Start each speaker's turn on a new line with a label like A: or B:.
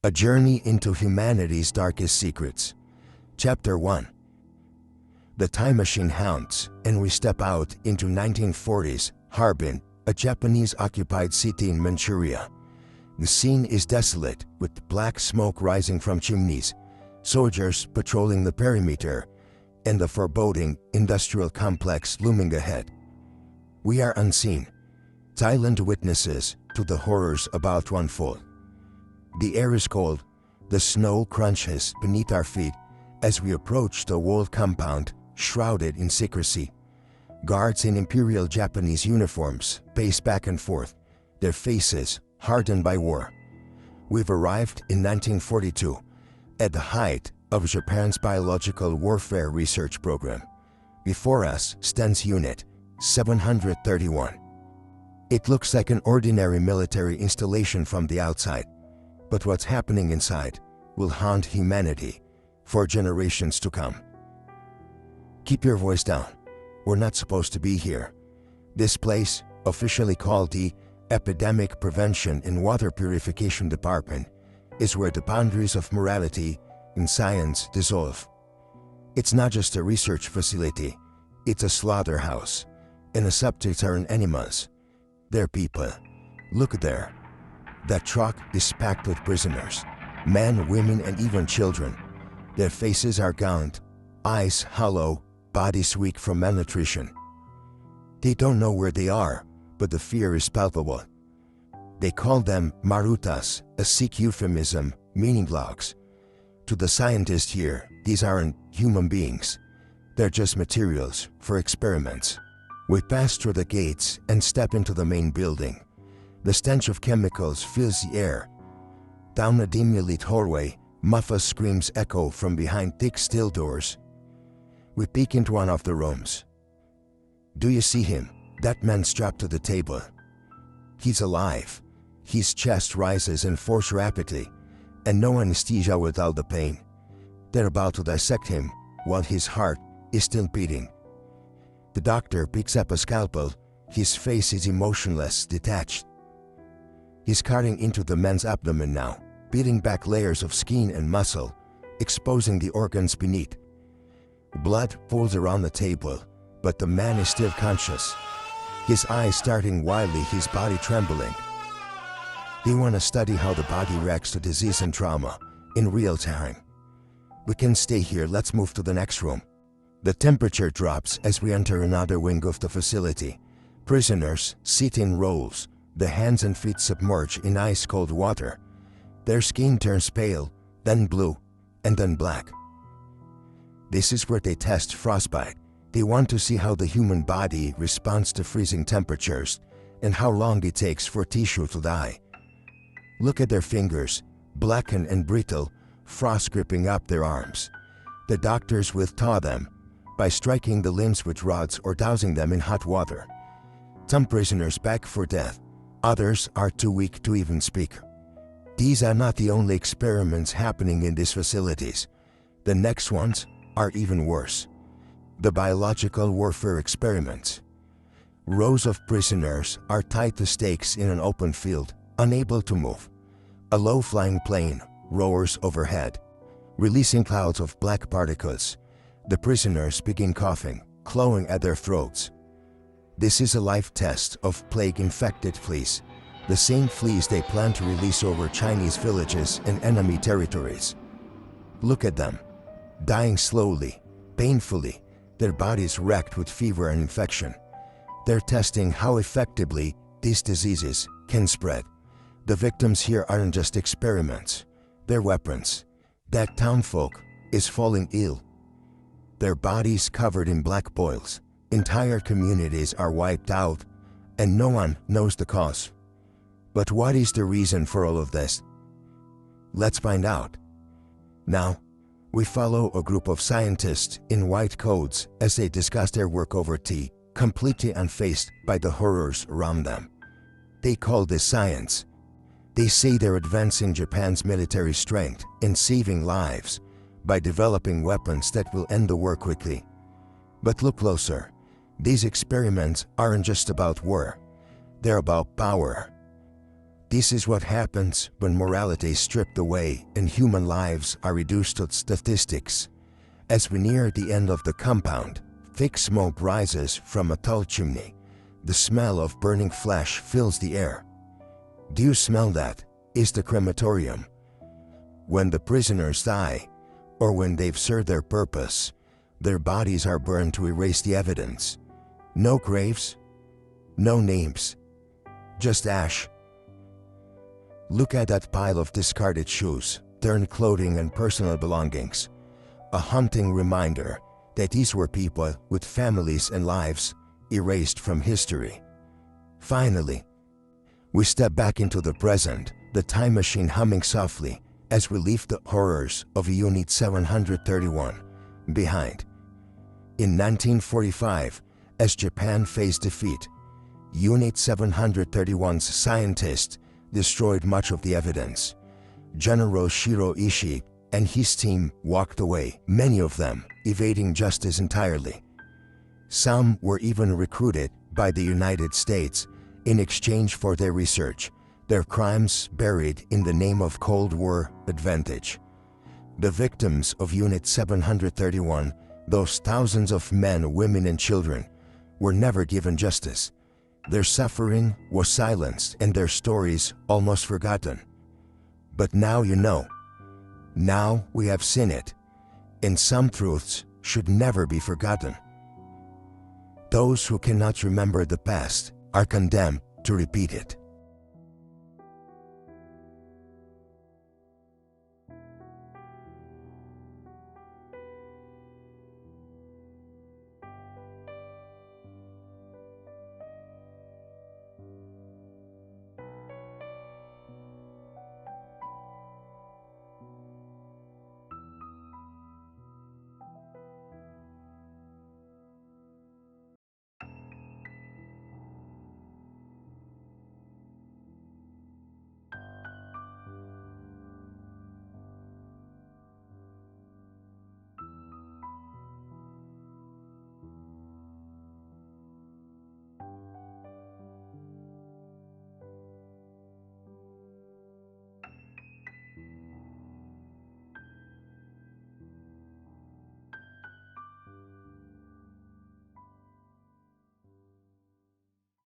A: A Journey into Humanity's Darkest Secrets. Chapter 1. The time machine haunts, and we step out into 1940s Harbin, a Japanese-occupied city in Manchuria. The scene is desolate, with black smoke rising from chimneys, soldiers patrolling the perimeter, and the foreboding industrial complex looming ahead. We are unseen, silent witnesses to the horrors about to unfold. The air is cold, the snow crunches beneath our feet as we approach the walled compound shrouded in secrecy. Guards in Imperial Japanese uniforms pace back and forth, their faces hardened by war. We've arrived in 1942, at the height of Japan's biological warfare research program. Before us stands Unit 731. It looks like an ordinary military installation from the outside, but what's happening inside will haunt humanity for generations to come. Keep your voice down. We're not supposed to be here. This place, officially called the Epidemic Prevention and Water Purification Department, is where the boundaries of morality and science dissolve. It's not just a research facility, it's a slaughterhouse, and the subjects aren't animals. They're people. Look there. That truck is packed with prisoners, men, women, and even children. Their faces are gaunt, eyes hollow, bodies weak from malnutrition. They don't know where they are, but the fear is palpable. They call them marutas, a Sikh euphemism meaning logs. To the scientist here, these aren't human beings. They're just materials for experiments. We pass through the gates and step into the main building. The stench of chemicals fills the air. Down a dimly lit hallway, muffled screams echo from behind thick steel doors. We peek into one of the rooms. Do you see him? That man strapped to the table. He's alive. His chest rises and falls rapidly, and no anesthesia will dull the pain. They're about to dissect him while his heart is still beating. The doctor picks up a scalpel. His face is emotionless, detached. He's cutting into the man's abdomen now, peeling back layers of skin and muscle, exposing the organs beneath. Blood pools around the table, but the man is still conscious. His eyes starting wildly, his body trembling. They want to study how the body reacts to disease and trauma in real time. We can stay here, let's move to the next room. The temperature drops as we enter another wing of the facility. Prisoners sit in rows, the hands and feet submerged in ice-cold water. Their skin turns pale, then blue, and then black. This is where they test frostbite. They want to see how the human body responds to freezing temperatures and how long it takes for tissue to die. Look at their fingers, blackened and brittle, frost gripping up their arms. The doctors will thaw them by striking the limbs with rods or dousing them in hot water. Some prisoners beg for death. Others are too weak to even speak. These are not the only experiments happening in these facilities. The next ones are even worse. The biological warfare experiments. Rows of prisoners are tied to stakes in an open field, unable to move. A low-flying plane roars overhead, releasing clouds of black particles. The prisoners begin coughing, clawing at their throats. This is a live test of plague-infected fleas, the same fleas they plan to release over Chinese villages and enemy territories. Look at them, dying slowly, painfully, their bodies wrecked with fever and infection. They're testing how effectively these diseases can spread. The victims here aren't just experiments, they're weapons. That townfolk is falling ill. Their bodies covered in black boils. Entire communities are wiped out, and no one knows the cause. But what is the reason for all of this? Let's find out. Now, we follow a group of scientists in white coats as they discuss their work over tea, completely unfazed by the horrors around them. They call this science. They say they're advancing Japan's military strength and saving lives by developing weapons that will end the war quickly. But look closer. These experiments aren't just about war. They're about power. This is what happens when morality is stripped away and human lives are reduced to statistics. As we near the end of the compound, thick smoke rises from a tall chimney. The smell of burning flesh fills the air. Do you smell that? It's the crematorium. When the prisoners die, or when they've served their purpose, their bodies are burned to erase the evidence. No graves, no names, just ash. Look at that pile of discarded shoes, torn clothing and personal belongings. A haunting reminder that these were people with families and lives erased from history. Finally, we step back into the present, the time machine humming softly as we leave the horrors of Unit 731 behind. In 1945, as Japan faced defeat, Unit 731's scientists destroyed much of the evidence. General Shiro Ishii and his team walked away, many of them evading justice entirely. Some were even recruited by the United States in exchange for their research, their crimes buried in the name of Cold War advantage. The victims of Unit 731, those thousands of men, women and children, were never given justice. Their suffering was silenced and their stories almost forgotten. But now you know. Now we have seen it, and some truths should never be forgotten. Those who cannot remember the past are condemned to repeat it.